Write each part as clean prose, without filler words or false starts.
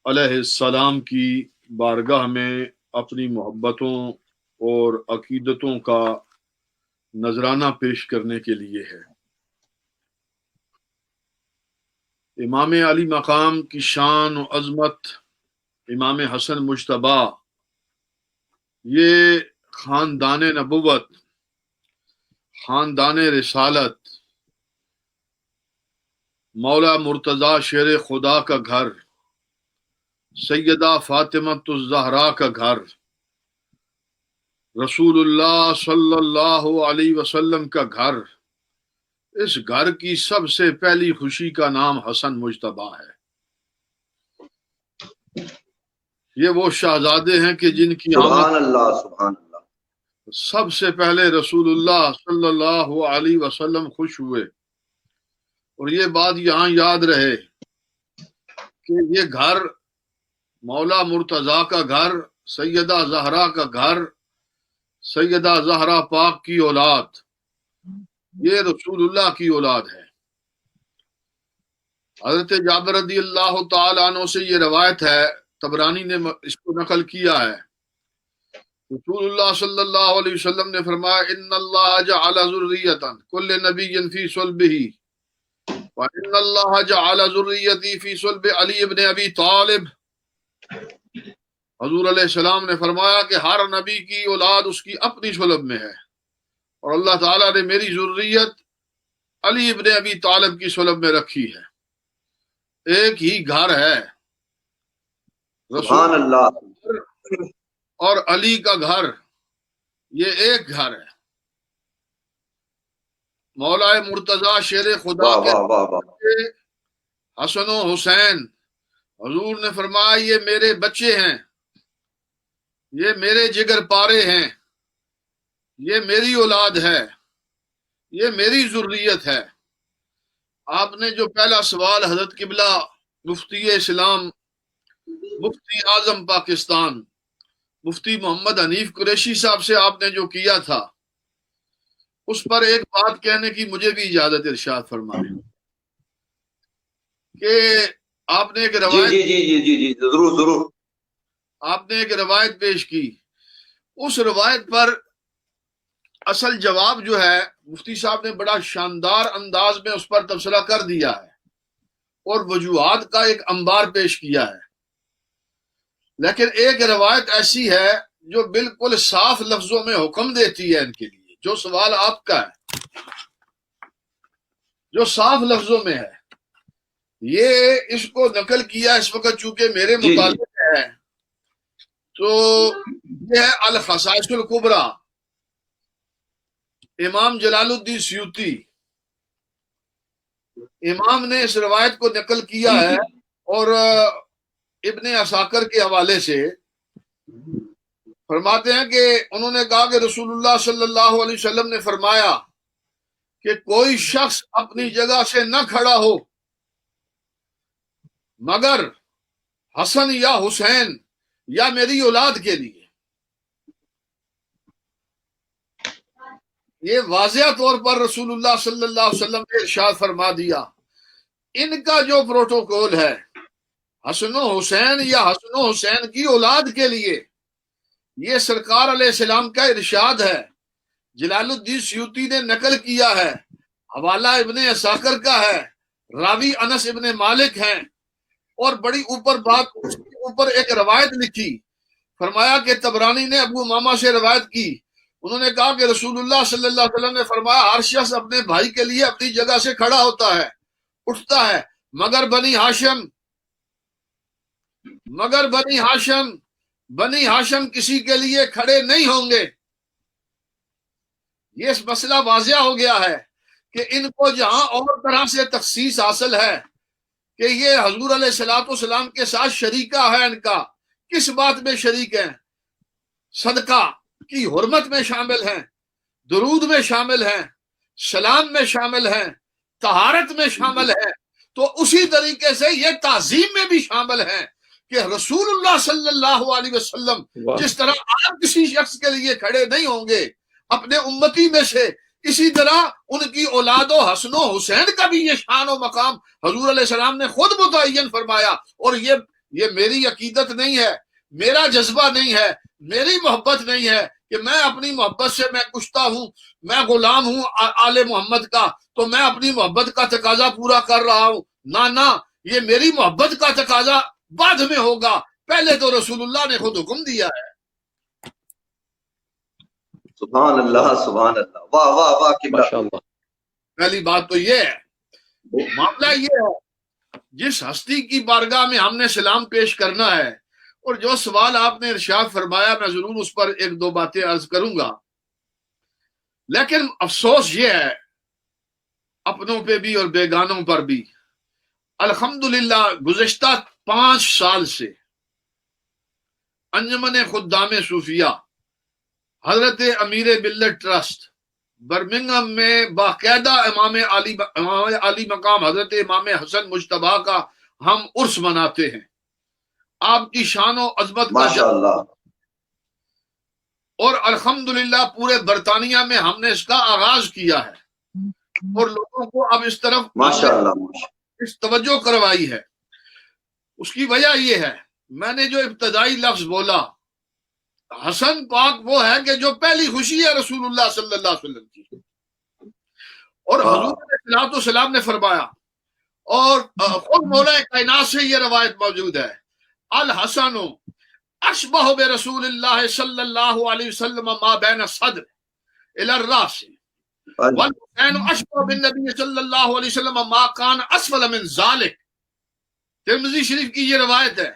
علیہ السلام کی بارگاہ میں اپنی محبتوں اور عقیدتوں کا نذرانہ پیش کرنے کے لیے ہے۔ امام علی مقام کی شان و عظمت، امام حسن مجتبی، یہ خاندان نبوت، خاندان رسالت، مولا مرتضی شیر خدا کا گھر، سیدہ فاطمہ الزہرا کا گھر، رسول اللہ صلی اللہ علیہ وسلم کا گھر، اس گھر کی سب سے پہلی خوشی کا نام حسن مجتبی ہے۔ یہ وہ شہزادے ہیں کہ جن کی سبحان اللہ سبحان اللہ، سب سے پہلے رسول اللہ صلی اللہ علیہ وسلم خوش ہوئے۔ اور یہ بات یہاں یاد رہے کہ یہ گھر مولا مرتضی کا گھر، سیدہ زہرا کا گھر، سیدہ زہرا پاک کی اولاد، یہ رسول اللہ کی اولاد ہے۔ حضرت جابر رضی اللہ تعالیٰ عنہ سے یہ روایت ہے، طبرانی نے اس کو نقل کیا ہے، رسول اللہ صلی اللہ علیہ وسلم نے فرمایا ان اللہ جعل ذریۃ کل نبی فی صلبہ وان اللہ جعل ذریتی فی صلب علی ابن ابی طالب۔ حضور علیہ السلام نے فرمایا کہ ہر نبی کی اولاد اس کی اپنی صلب میں ہے، اور اللہ تعالیٰ نے میری ذریت علی ابن ابی طالب کی صلب میں رکھی ہے۔ ایک ہی گھر ہے، سبحان اللہ، اور علی کا گھر، یہ ایک گھر ہے۔ مولا مرتضی شیر خدا واہ کے واہ واہ واہ، حسن و حسین، حضور نے فرمایا یہ میرے بچے ہیں، یہ میرے جگر پارے ہیں، یہ میری اولاد ہے، یہ میری ذریت ہے۔ آپ نے جو پہلا سوال حضرت قبلہ مفتی اسلام، مفتی اعظم پاکستان، مفتی محمد حنیف قریشی صاحب سے آپ نے جو کیا تھا، اس پر ایک بات کہنے کی مجھے بھی اجازت ارشاد فرمائیں کہ آپ نے ایک جی روایت جی جی جی جی جی ضرور ضرور، آپ نے ایک روایت پیش کی، اس روایت پر اصل جواب جو ہے مفتی صاحب نے بڑا شاندار انداز میں اس پر تبصرہ کر دیا ہے اور وجوہات کا ایک انبار پیش کیا ہے، لیکن ایک روایت ایسی ہے جو بالکل صاف لفظوں میں حکم دیتی ہے ان کے لیے۔ جو سوال آپ کا ہے جو صاف لفظوں میں ہے، یہ اس کو نقل کیا اس وقت چونکہ میرے جی جی، مطابق ہے، تو یہ ہے الخصائص الکبریٰ، امام جلال الدین سیوطی امام نے اس روایت کو نقل کیا ہے، اور ابن عساکر کے حوالے سے فرماتے ہیں کہ انہوں نے کہا کہ رسول اللہ صلی اللہ علیہ وسلم نے فرمایا کہ کوئی شخص اپنی جگہ سے نہ کھڑا ہو مگر حسن یا حسین یا میری اولاد کے لیے۔ یہ واضح طور پر رسول اللہ صلی اللہ علیہ وسلم نے ارشاد فرما دیا، ان کا جو پروٹوکول ہے حسن و حسین یا حسن و حسین کی اولاد کے لیے، یہ سرکار علیہ السلام کا ارشاد ہے، جلال الدین سیوطی نے نقل کیا ہے، حوالہ ابن عساکر کا ہے، راوی انس ابن مالک ہیں، اور بڑی اوپر بات اس کے اوپر ایک روایت لکھی، فرمایا کہ طبرانی نے ابو امامہ سے روایت کی، انہوں نے کہا کہ رسول اللہ صلی اللہ علیہ وسلم نے فرمایا ہر شخص اپنے بھائی کے لیے اپنی جگہ سے کھڑا ہوتا ہے، اٹھتا ہے، مگر بنی ہاشم کسی کے لیے کھڑے نہیں ہوں گے۔ یہ مسئلہ واضح ہو گیا ہے کہ ان کو جہاں اور طرح سے تخصیص حاصل ہے کہ یہ حضور علیہ الصلوۃ والسلام کے ساتھ شریکہ ہے، ان کا کس بات میں شریک ہیں؟ صدقہ کی حرمت میں شامل ہیں، درود میں شامل ہیں، سلام میں شامل ہیں، طہارت میں شامل ہیں، تو اسی طریقے سے یہ تعظیم میں بھی شامل ہیں کہ رسول اللہ صلی اللہ علیہ وسلم جس طرح آپ کسی شخص کے لیے کھڑے نہیں ہوں گے اپنے امتی میں سے، اسی طرح ان کی اولاد و حسن و حسین کا بھی یہ شان و مقام حضور علیہ السلام نے خود متعین فرمایا، اور یہ میری عقیدت نہیں ہے، میرا جذبہ نہیں ہے، میری محبت نہیں ہے کہ میں اپنی محبت سے میں کشتا ہوں، میں غلام ہوں آل محمد کا تو میں اپنی محبت کا تقاضا پورا کر رہا ہوں۔ نہ، یہ میری محبت کا تقاضا بعد میں ہوگا، پہلے تو رسول اللہ نے خود حکم دیا ہے۔ سبحان اللہ سبحان اللہ، واہ واہ واہ قبلہ۔ ماشاء اللہ۔ پہلی بات تو یہ ہے، معاملہ یہ ہے جس ہستی کی بارگاہ میں ہم نے سلام پیش کرنا ہے، اور جو سوال آپ نے ارشاد فرمایا میں ضرور اس پر ایک دو باتیں عرض کروں گا، لیکن افسوس یہ ہے اپنوں پہ بھی اور بیگانوں پر بھی، الحمدللہ گزشتہ 5 سال سے انجمن خدام صوفیہ حضرت امیر ملت ٹرسٹ برمنگھم میں باقاعدہ امام علی مقام حضرت امام حسن مجتبیٰ کا ہم عرس مناتے ہیں، آپ کی شان و عظمت کا ماشاء اللہ۔ اور الحمدللہ پورے برطانیہ میں ہم نے اس کا آغاز کیا ہے، اور لوگوں کو اب اس طرف ماشاء اللہ اس توجہ کروائی ہے۔ اس کی وجہ یہ ہے، میں نے جو ابتدائی لفظ بولا، حسن پاک وہ ہے کہ جو پہلی خوشی ہے رسول اللہ صلی اللہ علیہ وسلم کی، اور حضور علیہ الصلوۃ والسلام نے فرمایا، اور خود مولا کائنات سے یہ روایت موجود ہے، الحسن اشبہ برسول اللہ صلی اللہ علیہ وسلم ما بین الصدر الی الراس، والحسین اشبہ بالنبی صلی اللہ علیہ وسلم ما کان اسفل من ذلک۔ ترمذی شریف کی یہ روایت ہے۔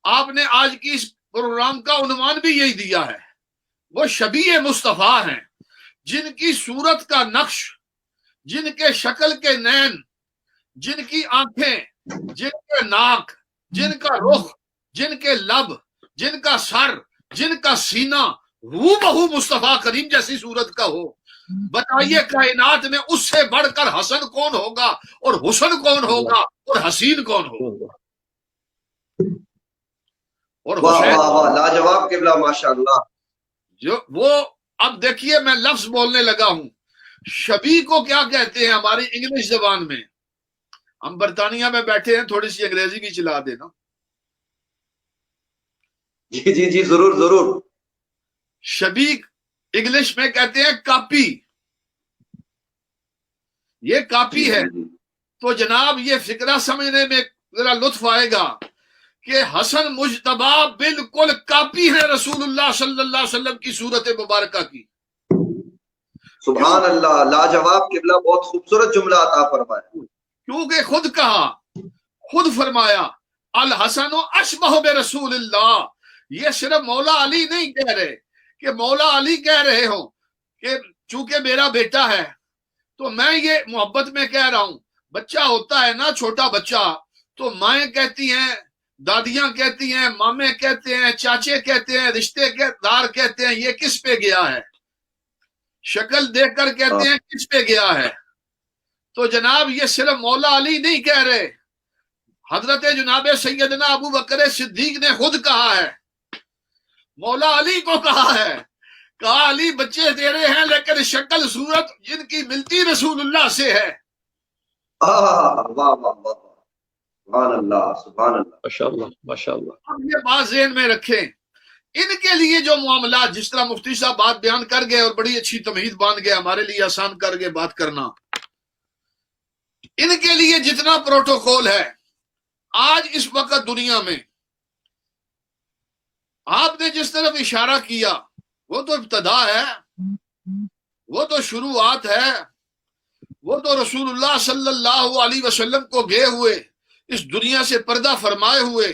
آپ نے آج کی اس پروگرام کا عنوان بھی یہی دیا ہے، وہ شبیہ مصطفیٰ ہیں جن کی صورت کا نقش، جن کے شکل کے نین، جن کی آنکھیں، جن کے ناک، جن کا رخ، جن کے لب، جن کا سر، جن کا سینہ ہو بہو مصطفیٰ کریم جیسی صورت کا ہو۔ بتائیے کائنات میں اس سے بڑھ کر حسن کون ہوگا، اور حسن کون ہوگا، اور حسین کون ہوگا؟ اور واہ حسین واہ واہ، لاجواب قبلہ، ماشاء اللہ۔ جو وہ، اب دیکھیے میں لفظ بولنے لگا ہوں، شبیہ کو کیا کہتے ہیں ہماری انگلش زبان میں؟ ہم برطانیہ میں بیٹھے ہیں، تھوڑی سی انگریزی کی چلا دینا۔ جی جی جی، ضرور ضرور۔ شبیہ انگلش میں کہتے ہیں کاپی، یہ کاپی ہے۔ تو جناب یہ فکرہ سمجھنے میں ذرا لطف آئے گا کہ حسن مجتبیٰ بالکل کاپی ہے رسول اللہ صلی اللہ علیہ وسلم کی صورت مبارکہ کی۔ سبحان اللہ، لاجواب قبلہ، بہت خوبصورت جملہ عطا فرمایا۔ کیونکہ خود کہا، خود فرمایا الحسن اشبہ برسول اللہ۔ یہ صرف مولا علی نہیں کہہ رہے کہ مولا علی کہہ رہے ہوں کہ چونکہ میرا بیٹا ہے تو میں یہ محبت میں کہہ رہا ہوں۔ بچہ ہوتا ہے نا، چھوٹا بچہ، تو مائیں کہتی ہیں، دادیاں کہتی ہیں، مامے کہتے ہیں، چاچے کہتے ہیں، رشتے کے دار کہتے ہیں یہ کس پہ گیا ہے، شکل دیکھ کر کہتے ہیں کس پہ گیا ہے۔ تو جناب یہ صرف مولا علی نہیں کہہ رہے، حضرت جناب سیدنا ابو بکر صدیق نے خود کہا ہے، مولا علی کو کہا ہے، کہا علی بچے تیرے ہیں لیکن شکل صورت جن کی ملتی رسول اللہ سے ہے۔ واہ واہ واہ، سبحان اللہ سبحان اللہ، ماشاء اللہ ماشاء اللہ۔ اب یہ بات ذہن میں رکھیں، ان کے لیے جو معاملات، جس طرح مفتی صاحب بات بیان کر گئے اور بڑی اچھی تمہید باندھ گئے، ہمارے لیے آسان کر گئے بات کرنا، ان کے لیے جتنا پروٹوکول ہے آج اس وقت دنیا میں، آپ نے جس طرف اشارہ کیا وہ تو ابتدا ہے، وہ تو شروعات ہے، وہ تو رسول اللہ صلی اللہ علیہ وسلم کو گئے ہوئے، اس دنیا سے پردہ فرمائے ہوئے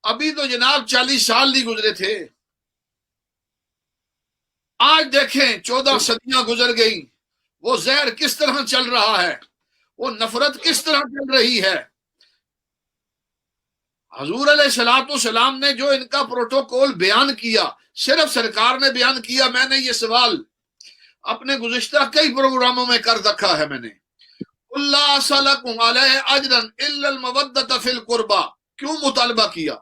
ابھی تو جناب 40 سال نہیں گزرے تھے۔ آج دیکھیں 14 صدیاں گزر گئیں، وہ زہر کس طرح چل رہا ہے، وہ نفرت کس طرح چل رہی ہے۔ حضور علیہ الصلوۃ والسلام نے جو ان کا پروٹوکول بیان کیا، صرف سرکار نے بیان کیا، میں نے یہ سوال اپنے گزشتہ کئی پروگراموں میں کر رکھا ہے، میں نے اللہ اسألکم علیہ اجرا الا المودۃ فی القربى کیوں مطالبہ کیا؟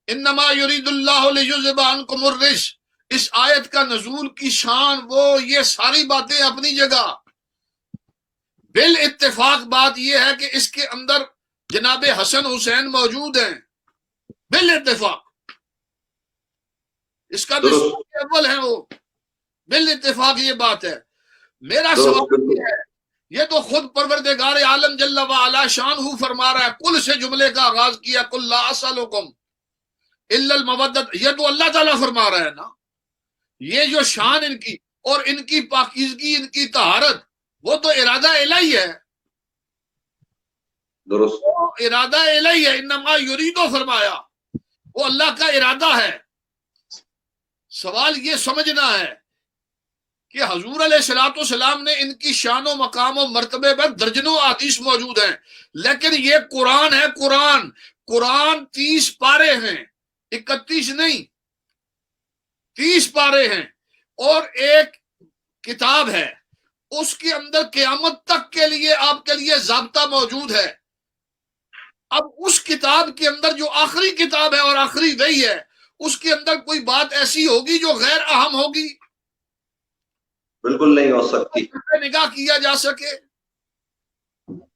انما یرید اللہ لیذھب عنکم الرجس، اس آیت کا نزول کی شان، وہ یہ ساری باتیں اپنی جگہ، بالاتفاق بات یہ ہے کہ اس کے اندر جناب حسن حسین موجود ہیں بال اتفاق، اس کا دشمن اول ہے وہ، بال اتفاق یہ بات ہے۔ میرا سوال یہ ہے، یہ تو خود پروردگار عالم جل وعلا شانہ فرما رہا ہے، کل سے جملے کا آغاز کیا، کل لا اسألکم الا المودۃ، یہ تو اللہ تعالیٰ فرما رہا ہے نا۔ یہ جو شان ان کی اور ان کی پاکیزگی، ان کی طہارت، وہ تو ارادہ الہی ہے، درست، وہ ارادہ الہی ہے، انما یریدو فرمایا، وہ اللہ کا ارادہ ہے۔ سوال یہ سمجھنا ہے کہ حضور علیہ الصلوۃ والسلام نے ان کی شان و مقام و مرتبے پر درجنوں احادیث موجود ہیں، لیکن یہ قرآن ہے، قرآن 30 پارے ہیں، 31 نہیں، 30 پارے ہیں، اور ایک کتاب ہے، اس کے اندر قیامت تک کے لیے آپ کے لیے ضابطہ موجود ہے۔ اب اس کتاب کے اندر جو آخری کتاب ہے اور آخری وحی ہے، اس کے اندر کوئی بات ایسی ہوگی جو غیر اہم ہوگی؟ بالکل نہیں ہو سکتی۔ نگاہ کیا جا سکے،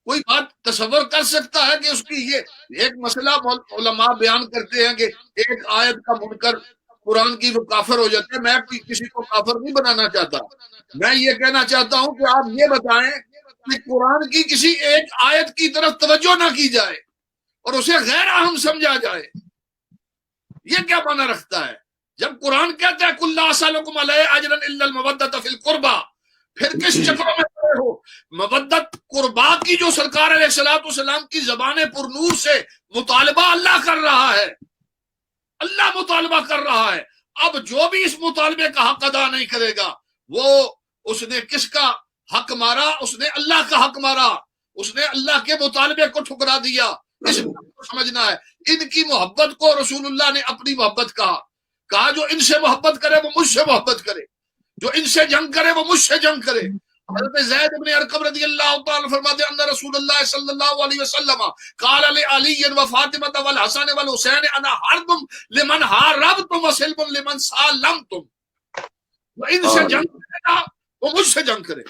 کوئی بات تصور کر سکتا ہے کہ اس کی یہ ایک مسئلہ علماء بیان کرتے ہیں کہ ایک آیت کا منکر قرآن کی وہ کافر ہو جاتا ہے۔ میں کسی کو کافر نہیں بنانا چاہتا، میں یہ کہنا چاہتا ہوں کہ آپ یہ بتائیں کہ قرآن کی کسی ایک آیت کی طرف توجہ نہ کی جائے اور اسے غیر اہم سمجھا جائے، یہ کیا معنی رکھتا ہے؟ جب قرآن کہتا ہے کل لا اسألکم علیہ اجرا الا المودۃ فی القربى، پھر کس چکروں میں پڑے ہو؟ مودت قربا کی جو سرکار علیہ الصلوۃ والسلام کی زبان پر نور سے مطالبہ اللہ کر رہا ہے، اللہ مطالبہ کر رہا ہے۔ اب جو بھی اس مطالبے کا حق ادا نہیں کرے گا، وہ اس نے کس کا حق مارا؟ اس نے اللہ کا حق مارا، اس نے اللہ کے مطالبے کو ٹھکرا دیا۔ اس بات کو سمجھنا ہے۔ ان کی محبت کو رسول اللہ نے اپنی محبت کہا جو ان سے محبت کرے وہ مجھ سے محبت کرے، جو ان سے جنگ کرے وہ مجھ سے جنگ کرے۔ حضرت زید بن ارقم رضی اللہ تعالی فرماتے ہیں ان رسول اللہ صلی اللہ علیہ وسلم قال لعلی وفاطمہ والحسن والحسین انا حرب لمن حاربتم وسلم لمن سالمتم، وہ ان سے جنگ کرے گا وہ مجھ سے جنگ کرے۔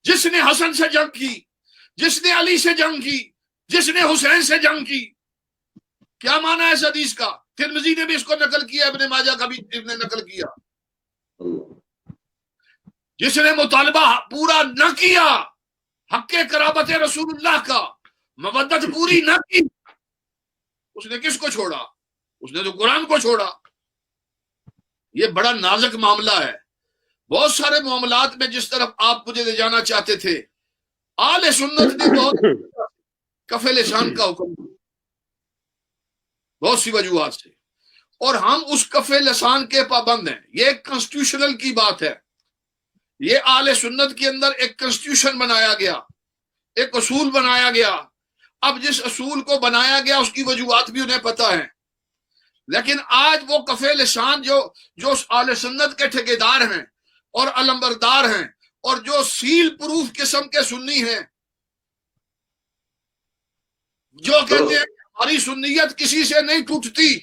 جس نے حسن سے جنگ کی، جس نے علی سے جنگ کی، جس نے حسین سے جنگ کی، کیا معنی ہے اس حدیث کا؟ ترمذی نے بھی اس کو نقل کیا، ابن ماجہ کا بھی نے نقل کیا۔ جس نے مطالبہ پورا نہ کیا حق قرابت رسول اللہ کا، مودت پوری نہ کی، اس نے کس کو چھوڑا؟ اس نے تو قرآن کو چھوڑا۔ یہ بڑا نازک معاملہ ہے۔ بہت سارے معاملات میں جس طرف آپ مجھے لے جانا چاہتے تھے، آل سنت نے بہت کف لسان کا حکم دیا بہت سی وجوہات سے، اور ہم اس کف لسان کے پابند ہیں۔ یہ ایک کانسٹیٹیوشنل کی بات ہے، یہ آل سنت کے اندر ایک کانسٹیٹیوشن بنایا گیا، ایک اصول بنایا گیا۔ اب جس اصول کو بنایا گیا اس کی وجوہات بھی انہیں پتہ ہیں، لیکن آج وہ کف لسان جو آل سنت کے ٹھیکیدار ہیں اور علمبردار ہیں اور جو سیل پروف قسم کے سنی ہیں، جو کہتے ہیں ہماری سنیت کسی سے نہیں ٹوٹتی،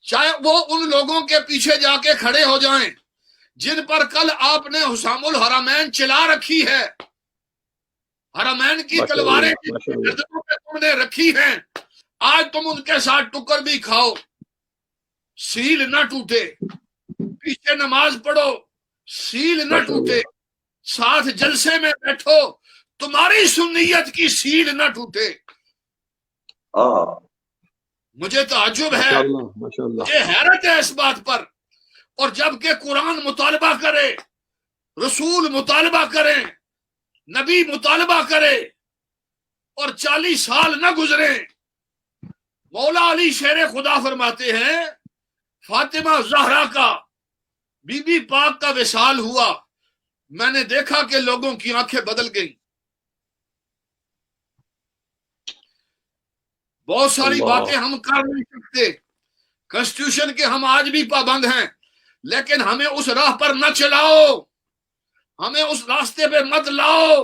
چاہے وہ ان لوگوں کے پیچھے جا کے کھڑے ہو جائیں جن پر کل آپ نے حسام الحرمین چلا رکھی ہے، حرمین کی تلواریں گردنوں پہ تم نے رکھی ہیں، آج تم ان کے ساتھ ٹکر بھی کھاؤ، سیل نہ ٹوٹے، پیچھے نماز پڑھو سیل نہ ٹوٹے، ساتھ جلسے میں بیٹھو تمہاری سنیت کی سیل نہ ٹوٹے۔ مجھے تعجب ہے، مجھے حیرت ہے اس بات پر۔ اور جب کہ قرآن مطالبہ کرے، رسول مطالبہ کرے، نبی مطالبہ کرے، اور 40 سال نہ گزرے، مولا علی شیر خدا فرماتے ہیں فاطمہ زہرا کا، بی بی پاک کا وصال ہوا، میں نے دیکھا کہ لوگوں کی آنکھیں بدل گئیں۔ بہت ساری باتیں ہم کر نہیں سکتے، کانسٹیٹیوشن کے ہم آج بھی پابند ہیں، لیکن ہمیں اس راہ پر نہ چلاؤ، ہمیں اس راستے پہ مت لاؤ،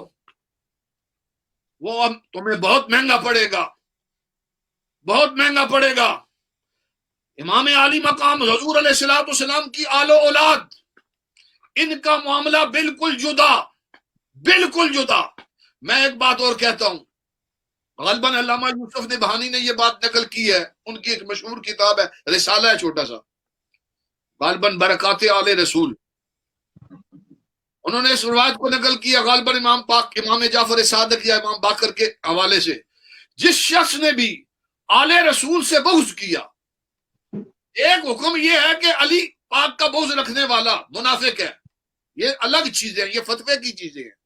وہ تمہیں بہت مہنگا پڑے گا، بہت مہنگا پڑے گا۔ امام عالی مقام حضور علیہ الصلوۃ والسلام کی آل و اولاد، ان کا معاملہ بالکل جدا، بالکل جدا۔ میں ایک بات اور کہتا ہوں، غالباً علامہ یوسف نبہانی نے یہ بات نقل کی ہے، ان کی ایک مشہور کتاب ہے، رسالہ ہے چھوٹا سا، غالباً برکات آل رسول، انہوں نے اس روایت کو نقل کیا غالباً امام پاک امام جعفر صادق یا امام باقر کے حوالے سے، جس شخص نے بھی آل رسول سے بغض کیا، ایک حکم یہ ہے کہ علی پاک کا بغض رکھنے والا منافق ہے، یہ الگ چیزیں ہیں، یہ فتوے کی چیزیں ہیں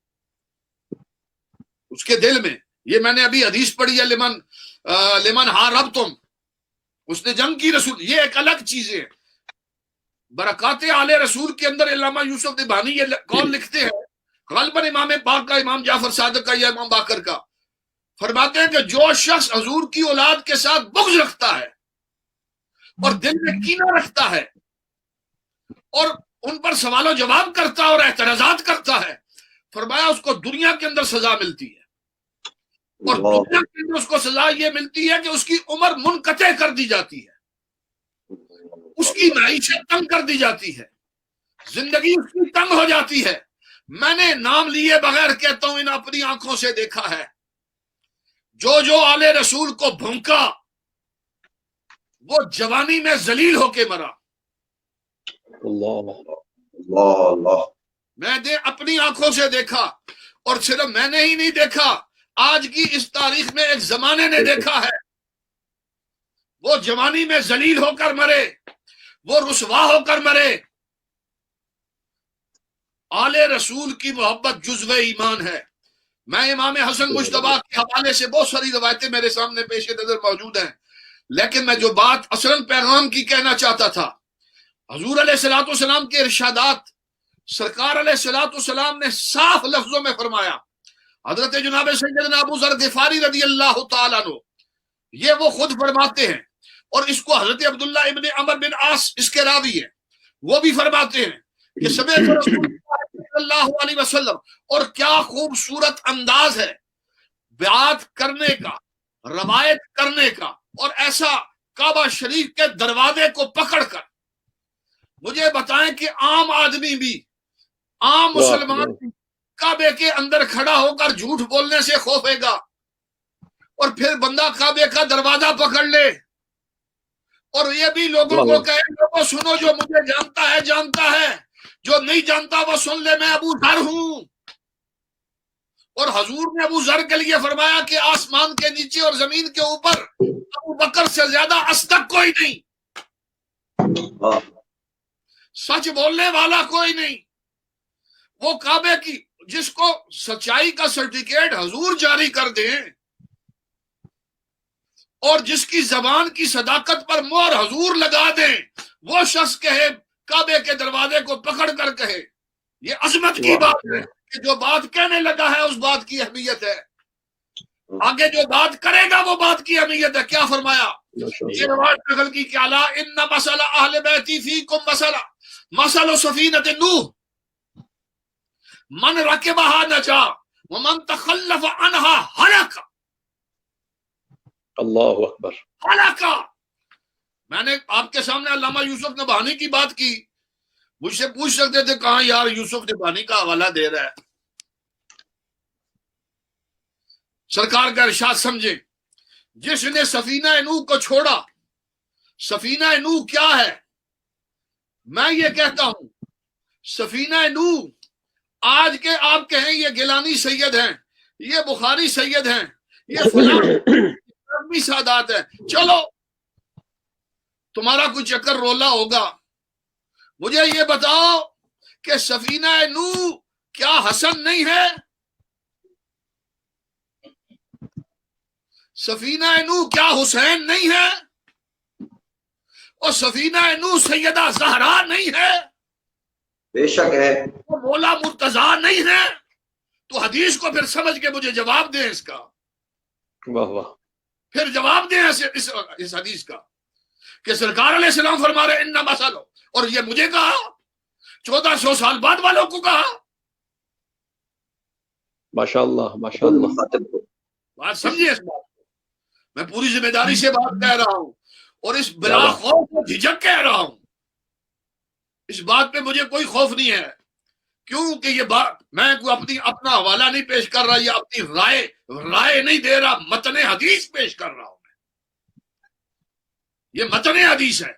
اس کے دل میں، یہ میں نے ابھی حدیث پڑھی ہے، لمن حاربتم، اس نے جنگ کی رسول، یہ ایک الگ چیزیں ہیں۔ برکات آل رسول کے اندر علامہ یوسف نبہانی یہ قول لکھتے ہیں، غالباً امام پاک کا، امام جعفر صادق کا یا امام باقر کا، فرماتے ہیں کہ جو شخص حضور کی اولاد کے ساتھ بغض رکھتا ہے اور دل میں کینہ رکھتا ہے اور ان پر سوال و جواب کرتا ہے اور اعتراضات کرتا ہے، فرمایا اس کو دنیا کے اندر سزا ملتی ہے، اور دنیا کے اندر اس کو سزا یہ ملتی ہے کہ اس کی عمر منقطع کر دی جاتی ہے، اس کی معیشت تنگ کر دی جاتی ہے، زندگی اس کی تنگ ہو جاتی ہے۔ میں نے نام لیے بغیر کہتا ہوں، ان اپنی آنکھوں سے دیکھا ہے، جو آل رسول کو بھونکا وہ جوانی میں ذلیل ہو کے مرا۔ میں نے اپنی آنکھوں سے دیکھا، اور صرف میں نے ہی نہیں دیکھا، آج کی اس تاریخ میں ایک زمانے نے دیکھا ہے، وہ جوانی میں ذلیل ہو کر مرے، وہ رسوا ہو کر مرے۔ آل رسول کی محبت جزو ایمان ہے۔ میں امام حسن مجتبیٰ کے حوالے سے بہت ساری روایتیں میرے سامنے پیش نظر موجود ہیں، لیکن میں جو بات اصلاً پیغام کی کہنا چاہتا تھا، حضور علیہ الصلوۃ والسلام کے ارشادات، سرکار علیہ الصلوۃ والسلام نے صاف لفظوں میں فرمایا، حضرت جناب سیدنا ابو ذر غفاری رضی اللہ تعالیٰ عنہ یہ وہ خود فرماتے ہیں، اور اس کو حضرت عبداللہ ابن عمر بن عاص اس کے راوی ہیں، وہ بھی فرماتے ہیں کہ سمعت رسول اللہ صلی اللہ علیہ وسلم، اور کیا خوبصورت انداز ہے بیعت کرنے کا، روایت کرنے کا، اور ایسا کعبہ شریف کے دروازے کو پکڑ کر مجھے بتائیں کہ عام آدمی بھی، عام مسلمان بھی کعبے کے اندر کھڑا ہو کر جھوٹ بولنے سے خوفے گا، اور پھر بندہ کعبے کا دروازہ پکڑ لے اور یہ بھی لوگوں کو کہے لوگوں سنو، جو مجھے جانتا ہے جانتا ہے، جو نہیں جانتا وہ سن لے، میں ابو ذر ہوں۔ اور حضور نے ابو ذر کے لیے فرمایا کہ آسمان کے نیچے اور زمین کے اوپر ابو بکر سے زیادہ اصدق کوئی نہیں، سچ بولنے والا کوئی نہیں، وہ کعبے کی جس کو سچائی کا سرٹیفکیٹ حضور جاری کر دیں، اور جس کی زبان کی صداقت پر مہر حضور لگا دیں، وہ شخص کہے کعبے کے دروازے کو پکڑ کر کہے، یہ عظمت کی بات ہے کہ جو بات کہنے لگا ہے اس بات کی اہمیت ہے، آگے جو بات کرے گا وہ بات کی اہمیت ہے۔ کیا فرمایا؟ یہ روایت نقل کی کہ الا ان مثل اہل بیتی فیکم مثل سفینۃ نوح من رکبها نجا ومن تخلف عنها ہلک۔ اللہ اکبر۔ ہلاکا۔ میں نے آپ کے سامنے علامہ یوسف نبہانی کی بات کی، مجھ سے پوچھ سکتے تھے کہاں یار یوسف نبہانی کا حوالہ دے رہا ہے، سرکار کا ارشاد سمجھے، جس نے سفینہ نوح کو چھوڑا، سفینہ نوح کیا ہے؟ میں یہ کہتا ہوں سفینہ نوح آج کے آپ کہیں یہ گیلانی سید ہیں، یہ بخاری سید ہیں، یہ فلاں سادات ہے، چلو تمہارا کوئی چکر رولا ہوگا، مجھے یہ بتاؤ کہ سفینہ نوح کیا حسن نہیں ہے؟ سفینہ نوح کیا حسین نہیں ہے؟ اور سفینہ نوح سیدہ زہرا نہیں ہے؟ بے شک ہے۔ وہ مولا مرتضیٰ نہیں ہے؟ تو حدیث کو پھر سمجھ کے مجھے جواب دیں اس کا، واہ واہ، پھر جواب دیں اس حدیث کا کہ سرکار علیہ السلام فرما رہے ان مسلو، اور یہ مجھے کہا 1400 سال بعد والوں کو کہا۔ ماشاء اللہ ماشاء اللہ۔ بات سمجھیے اس بات کو، میں پوری ذمہ داری سے بات کہہ رہا ہوں، اور اس بلا خوف و جھجک کہہ رہا ہوں، اس بات پہ مجھے کوئی خوف نہیں ہے، کیوں کہ یہ بات میں کوئی اپنا حوالہ نہیں پیش کر رہا یا اپنی رائے نہیں دے رہا، متن حدیث پیش کر رہا ہوں میں. یہ متن حدیث ہے.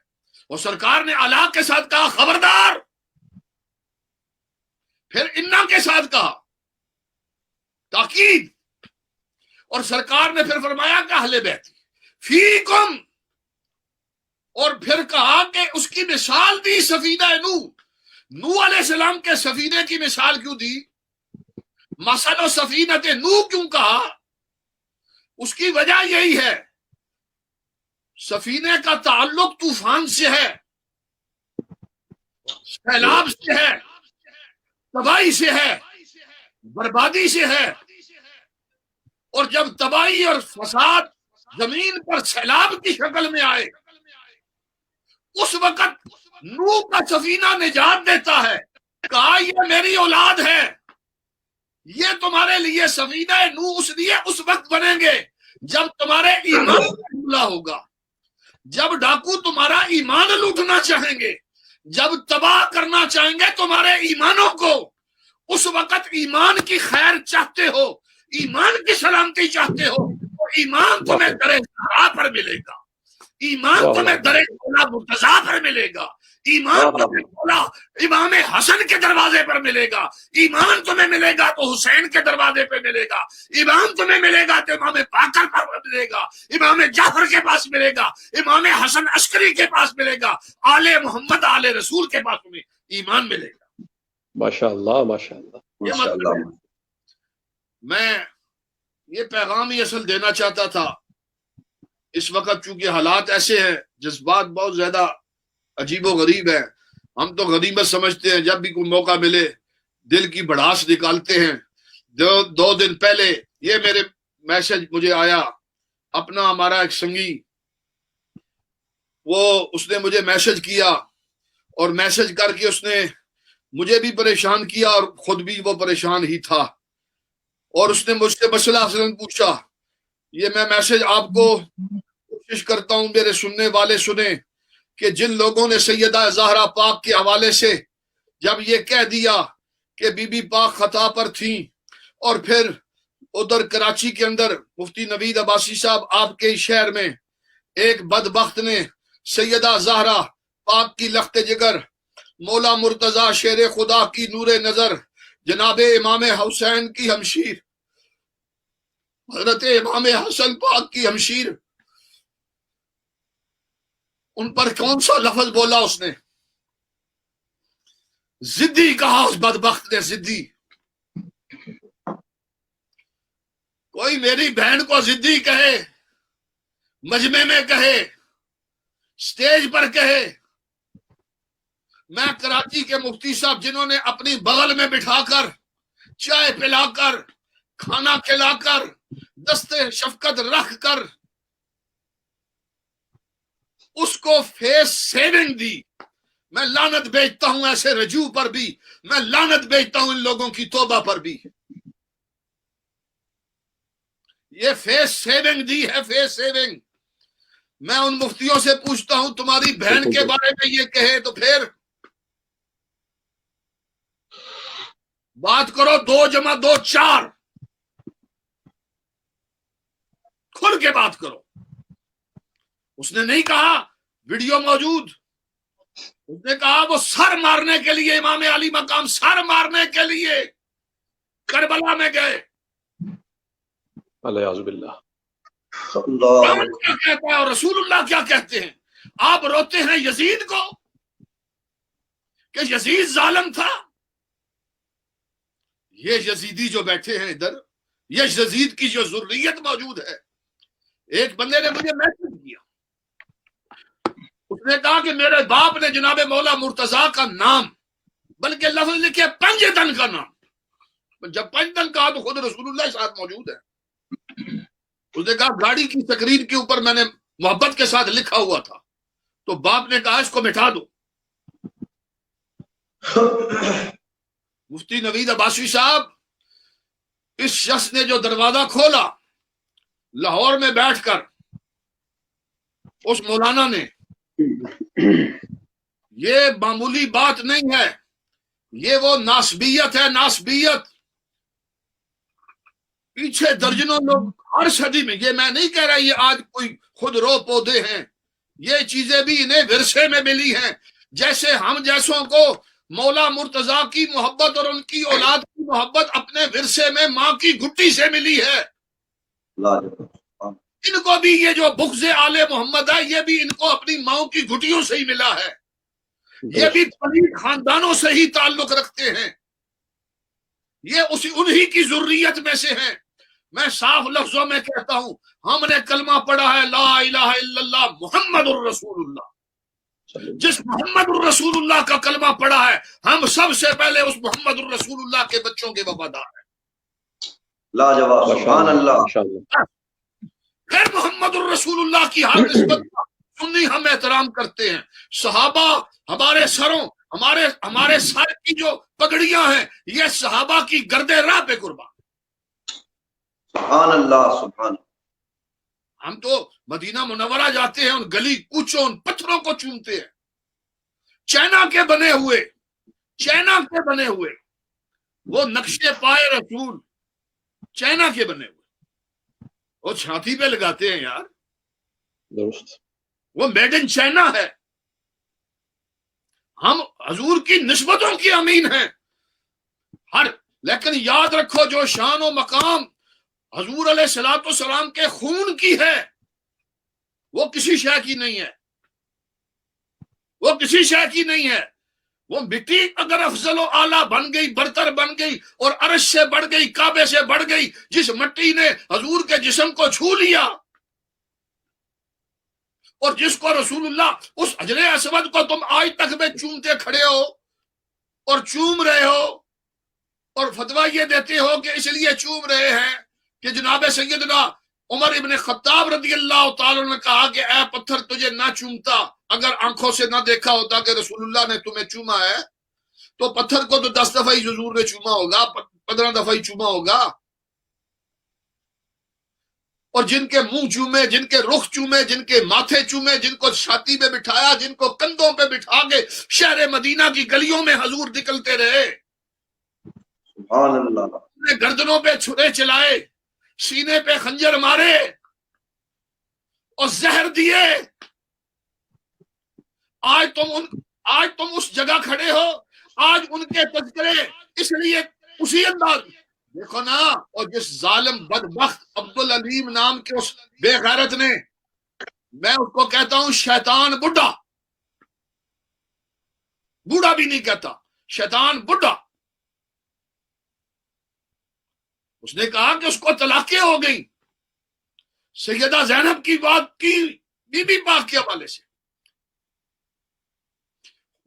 اور سرکار نے الا کے ساتھ کہا خبردار، پھر انا کے ساتھ کہا تاکید، اور سرکار نے پھر فرمایا کہ اہل بیت فیکم، اور پھر کہا کہ اس کی مثال دی سفینہ نوح علیہ السلام کے سفینے کی مثال کیوں دی؟ مثل و سفینت نوح کیوں کہا؟ اس کی وجہ یہی ہے، سفینے کا تعلق طوفان سے ہے، سیلاب سے ہے، تباہی سے ہے، بربادی سے ہے. اور جب تباہی اور فساد زمین پر سیلاب کی شکل میں آئے، اس وقت نوح کا سفینہ نجات دیتا ہے. کہا یہ میری اولاد ہے، یہ تمہارے لیے سفینہ نوح اس لیے اس وقت بنیں گے جب تمہارے ایمان حملہ ہوگا، جب ڈاکو تمہارا ایمان لوٹنا چاہیں گے، جب تباہ کرنا چاہیں گے تمہارے ایمانوں کو. اس وقت ایمان کی خیر چاہتے ہو، ایمان کی سلامتی چاہتے ہو، تو ایمان تمہیں درِ صحرا پر ملے گا، ایمان تمہیں درِ مرتضیٰ پر ملے گا، ایمان تمہیں امام حسن کے دروازے پر ملے گا، ایمان تمہیں ملے گا تو حسین کے دروازے پہ ملے گا، ایمان تمہیں ملے گا تو امام باقر پر ملے گا، امام جعفر کے پاس ملے گا، امام حسن عسکری کے پاس ملے گا، آل محمد آل رسول کے پاس تمہیں ایمان ملے گا. ماشاء اللہ ماشاء اللہ. یہ مطلب ہے. میں یہ پیغام ہی اصل دینا چاہتا تھا. اس وقت چونکہ حالات ایسے ہیں، جذبات بہت زیادہ عجیب و غریب ہیں. ہم تو غنیمت سمجھتے ہیں، جب بھی کوئی موقع ملے دل کی بڑاس نکالتے ہیں. دو دن پہلے یہ میرے میسج مجھے آیا، اپنا ہمارا ایک سنگی، اس نے مجھے میسج کیا، اور میسج کر کے اس نے مجھے بھی پریشان کیا اور خود بھی وہ پریشان ہی تھا. اور اس نے مجھ سے مسئلہ اصلاً پوچھا. یہ میں میسج آپ کو کوشش کرتا ہوں میرے سننے والے سنیں کہ جن لوگوں نے سیدہ زہرا پاک کے حوالے سے جب یہ کہہ دیا کہ بی بی پاک خطا پر تھیں، اور پھر ادھر کراچی کے اندر مفتی نوید عباسی صاحب آپ کے شہر میں ایک بدبخت نے سیدہ زہرا پاک کی لخت جگر، مولا مرتضی شیر خدا کی نور نظر، جناب امام حسین کی ہمشیر، حضرت امام حسن پاک کی ہمشیر، ان پر کون سا لفظ بولا اس نے؟ زدی کہا اس بدبخت نے، زدی. کوئی میری بہن کو زدی کہے، مجمع میں کہے، سٹیج پر کہے. میں کراچی کے مفتی صاحب جنہوں نے اپنی بغل میں بٹھا کر چائے پلا کر کھانا کھلا کر دستے شفقت رکھ کر اس کو فیس سیونگ دی، میں لعنت بیچتا ہوں ایسے رجوع پر بھی، میں لعنت بیچتا ہوں ان لوگوں کی توبہ پر بھی. یہ فیس سیونگ دی ہے، فیس سیونگ. میں ان مفتیوں سے پوچھتا ہوں تمہاری بہن کے بارے میں یہ کہے تو پھر بات کرو 2 جمع 2 4، کھل کے بات کرو. اس نے نہیں کہا، ویڈیو موجود، اس نے کہا وہ سر مارنے کے لیے امام علی مقام سر مارنے کے لیے کربلا میں گئے. الیاذ باللہ. اللہ کیا کہتا ہے اور رسول اللہ کیا کہتے ہیں؟ آپ روتے ہیں یزید کو کہ یزید ظالم تھا. یہ یزیدی جو بیٹھے ہیں ادھر، یہ یزید کی جو ذریت موجود ہے. ایک بندے نے مجھے میسج کیا، اس نے کہا کہ میرے باپ نے جناب مولا مرتضیٰ کا نام بلکہ لفظ لکھے پنجتن کا نام. جب پنجتن کہا تو خود رسول اللہ ساتھ موجود ہے. اس نے کہا گاڑی کی تقریر کے اوپر میں نے محبت کے ساتھ لکھا ہوا تھا، تو باپ نے کہا اس کو مٹا دو. مفتی نوید عباسی صاحب، اس شخص نے جو دروازہ کھولا لاہور میں بیٹھ کر، اس مولانا نے، یہ معمولی بات نہیں ہے، یہ وہ ناسبیت ہے، ناسبیت. پیچھے درجنوں لوگ ہر صدی میں، یہ میں نہیں کہہ رہا یہ آج کوئی خود رو پودے ہیں، یہ چیزیں بھی انہیں ورثے میں ملی ہیں. جیسے ہم جیسوں کو مولا مرتضیٰ کی محبت اور ان کی اولاد کی محبت اپنے ورثے میں ماں کی گھٹی سے ملی ہے، ان کو بھی یہ جو بغض آل محمد ہے یہ بھی ان کو اپنی ماں کی گھٹیوں سے ہی ملا ہے. یہ بھی پلید خاندانوں سے ہی تعلق رکھتے ہیں، یہ انہی کی ذریت میں سے ہیں. میں صاف لفظوں میں کہتا ہوں، ہم نے کلمہ پڑھا ہے لا الہ الا اللہ محمد الرسول اللہ. جس محمد الرسول اللہ کا کلمہ پڑھا ہے، ہم سب سے پہلے اس محمد الرسول اللہ کے بچوں کے وفادار ہیں. لاجواب، سبحان اللہ. پھر محمد الرسول اللہ کی ہر نسبت سنی ہم احترام کرتے ہیں. صحابہ ہمارے سروں، ہمارے سر کی جو پگڑیاں ہیں یہ صحابہ کی گرد راہ پہ قربان. سبحان اللہ، سبحان اللہ. ہم تو مدینہ منورہ جاتے ہیں، ان گلی کوچوں ان پتھروں کو چومتے ہیں. چائنا کے بنے ہوئے وہ نقشے پائے رسول، چائنا کے بنے ہوئے وہ چھاتی پہ لگاتے ہیں یار، درست. وہ میڈ ان چائنا ہے. ہم حضور کی نسبتوں کی امین ہیں لیکن یاد رکھو جو شان و مقام حضور علیہ الصلوۃ والسلام کے خون کی ہے وہ کسی شے کی نہیں ہے، وہ کسی شے کی نہیں ہے. وہ مٹی اگر افضل و اعلیٰ بن گئی، برتر بن گئی اور عرش سے بڑھ گئی، کعبے سے بڑھ گئی، جس مٹی نے حضور کے جسم کو چھو لیا اور جس کو رسول اللہ اس حجر اسود کو تم آج تک میں چومتے کھڑے ہو اور چوم رہے ہو اور فتویٰ یہ دیتے ہو کہ اس لیے چوم رہے ہیں کہ جناب سیدنا عمر ابن خطاب رضی اللہ تعالیٰ نے کہا کہ اے پتھر تجھے نہ چومتا، اگر آنکھوں سے نہ دیکھا ہوتا کہ رسول اللہ نے تمہیں چوما ہے تو پتھر کو تو 10 دفعہ ہی حضور نے چوما ہوگا، 15 دفعہ ہی چوما ہوگا. اور جن کے منہ چومے، جن کے رخ چومے، جن کے ماتھے چومے، جن کو چھاتی پہ بٹھایا، جن کو کندھوں پہ بٹھا کے شہر مدینہ کی گلیوں میں حضور نکلتے رہے، سبحان اللہ. گردنوں پہ چھرے چلائے، سینے پہ خنجر مارے اور زہر دیے. آج تم اس جگہ کھڑے ہو، آج ان کے تذکرے اس لیے اسی انداز دیکھو نا. اور جس ظالم بدبخت عبدالعلیم نام کے اس بے غیرت نے، میں اس کو کہتا ہوں شیطان بڈھا، بوڑھا بھی نہیں کہتا، شیطان بڈھا. اس نے کہا کہ اس کو طلاقیں ہو گئی سیدہ زینب کی بات کی بی بی پاک کے حوالے سے.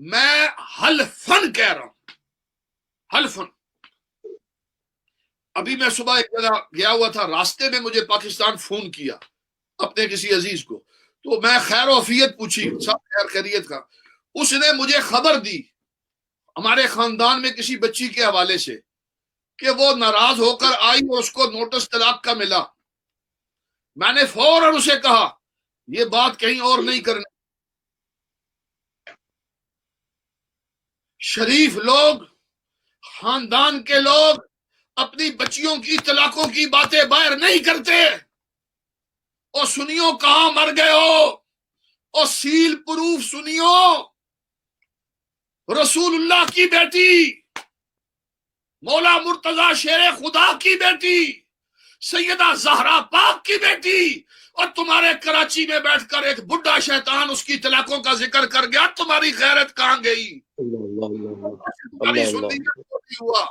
میں حلفن کہہ رہا ہوں، حلفن. ابھی میں صبح ایک جگہ گیا ہوا تھا، راستے میں مجھے پاکستان فون کیا اپنے کسی عزیز کو، تو میں خیر و عافیت پوچھی، سب خیر خیریت کا. اس نے مجھے خبر دی ہمارے خاندان میں کسی بچی کے حوالے سے کہ وہ ناراض ہو کر آئی اور اس کو نوٹس طلاق کا ملا. میں نے فوراً اسے کہا یہ بات کہیں اور نہیں کرنی. شریف لوگ، خاندان کے لوگ اپنی بچیوں کی طلاقوں کی باتیں باہر نہیں کرتے. اور سنیو کہاں مر گئے ہو، اور سیل پروف سنیو، رسول اللہ کی بیٹی، مولا مرتضی شیر خدا کی بیٹی، سیدہ زہرا پاک کی بیٹی، اور تمہارے کراچی میں بیٹھ کر ایک بڈھا شیطان اس کی طلاقوں کا ذکر کر گیا. تمہاری غیرت کہاں گئی؟ تمہاری سنیت کو بھی ہوا.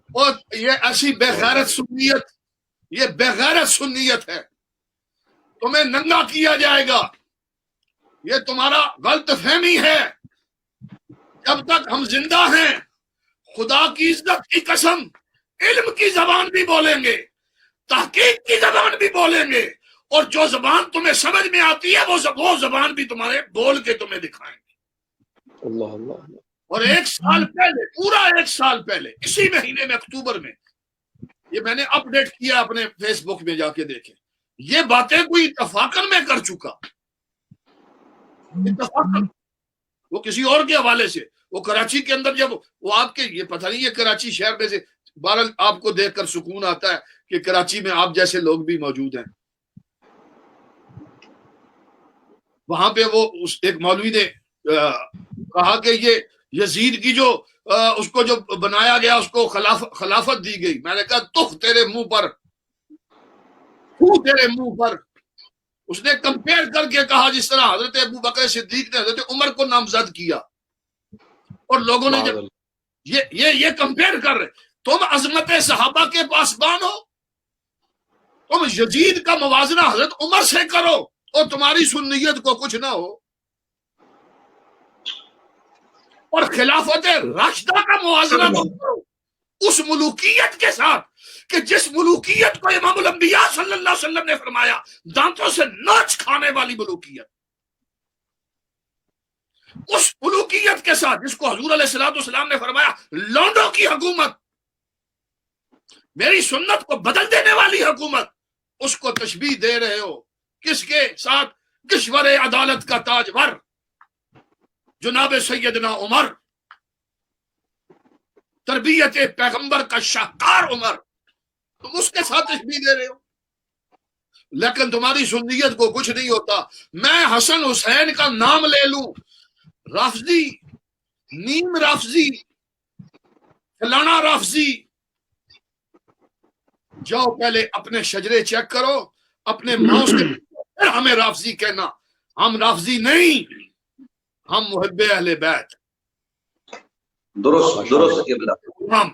اور یہ ایسی بے غیرت سنیت، یہ بے غیرت سنیت ہے. تمہیں ننگا کیا جائے گا، یہ تمہارا غلط فہمی ہے. جب تک ہم زندہ ہیں خدا کی عزت کی قسم علم کی زبان بھی بولیں گے، تحقیق کی زبان بھی بولیں گے، اور جو زبان تمہیں سمجھ میں آتی ہے وہ زبان بھی تمہارے بول کے تمہیں دکھائیں گے. اللہ اللہ. اور ایک سال پہلے، پورا ایک سال پہلے، اسی مہینے میں اکتوبر میں، یہ میں نے اپ ڈیٹ کیا اپنے فیس بک میں، جا کے دیکھیں. یہ باتیں کوئی اتفاقاً میں کر چکا، اتفاقاً. وہ کسی اور کے حوالے سے. وہ کراچی کے اندر جب وہ آپ کے یہ پتہ نہیں یہ کراچی شہر میں سے بہرحال آپ کو دیکھ کر سکون آتا ہے کہ کراچی میں آپ جیسے لوگ بھی موجود ہیں. وہاں پہ وہ ایک مولوی نے کہا کہ یہ یزید کی جو اس کو جو بنایا گیا اس کو خلافت دی گئی. میں نے کہا تف تیرے منہ پر، تیرے منہ پر. اس نے کمپیئر کر کے کہا جس طرح حضرت ابو بکر صدیق نے حضرت عمر کو نامزد کیا اور لوگوں نے جب یہ کمپیئر کر رہے. تم عظمت صحابہ کے پاسبان ہو، تم یزید کا موازنہ حضرت عمر سے کرو اور تمہاری سنیت کو کچھ نہ ہو، اور خلافت راشدہ کا موازنہ کرو اس ملوکیت کے ساتھ کہ جس ملوکیت کو امام الانبیاء صلی اللہ علیہ وسلم نے فرمایا دانتوں سے نوچ کھانے والی ملوکیت، اس ملوکیت کے ساتھ جس کو حضور علیہ السلام نے فرمایا لونڈوں کی حکومت، میری سنت کو بدل دینے والی حکومت، اس کو تشبیہ دے رہے ہو کس کے ساتھ؟ کشور عدالت کا تاجور جناب سیدنا عمر، تربیت پیغمبر کا شاہکار عمر، تم اس کے ساتھ تشبیہ دے رہے ہو. لیکن تمہاری سنیت کو کچھ نہیں ہوتا. میں حسن حسین کا نام لے لوں، رافضی، نیم رافضی، فلانا رافضی، جاؤ پہلے اپنے شجرے چیک کرو اپنے ماؤں سے، پھر ہمیں رافضی کہنا. ہم رافضی نہیں، ہم محب اہل بیت. درست قبلہ. ہم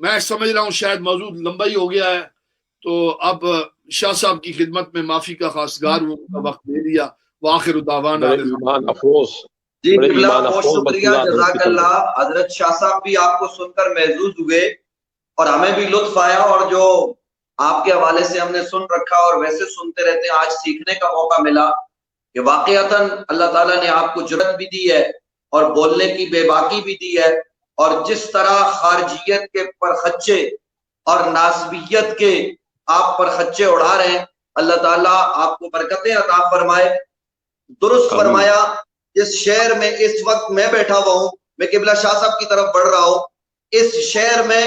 میں سمجھ رہا ہوں شاید موضوع لمبا ہی ہو گیا ہے، تو اب شاہ صاحب کی خدمت میں معافی کا خواستگار ہوں، کا وقت دے دیا. وآخر دعوانا جی قبلہ بہت شکریہ، جزاک اللہ. حضرت شاہ صاحب بھی آپ کو سن کر محظوظ ہوئے اور ہمیں بھی لطف آیا، اور جو آپ کے حوالے سے ہم نے سن رکھا اور ویسے سنتے رہتے ہیں، آج سیکھنے کا موقع ملا کہ واقعتاً اللہ تعالیٰ نے آپ کو جرأت بھی دی ہے اور بولنے کی بے باکی بھی دی ہے، اور جس طرح خارجیت کے پرخچے اور ناسبیت کے آپ پرخچے اڑا رہے ہیں، اللہ تعالیٰ آپ کو برکتیں عطا فرمائے. درست فرمایا. اس شہر میں اس وقت میں بیٹھا ہوا ہوں، میں قبلہ شاہ صاحب کی طرف بڑھ رہا ہوں. اس شہر میں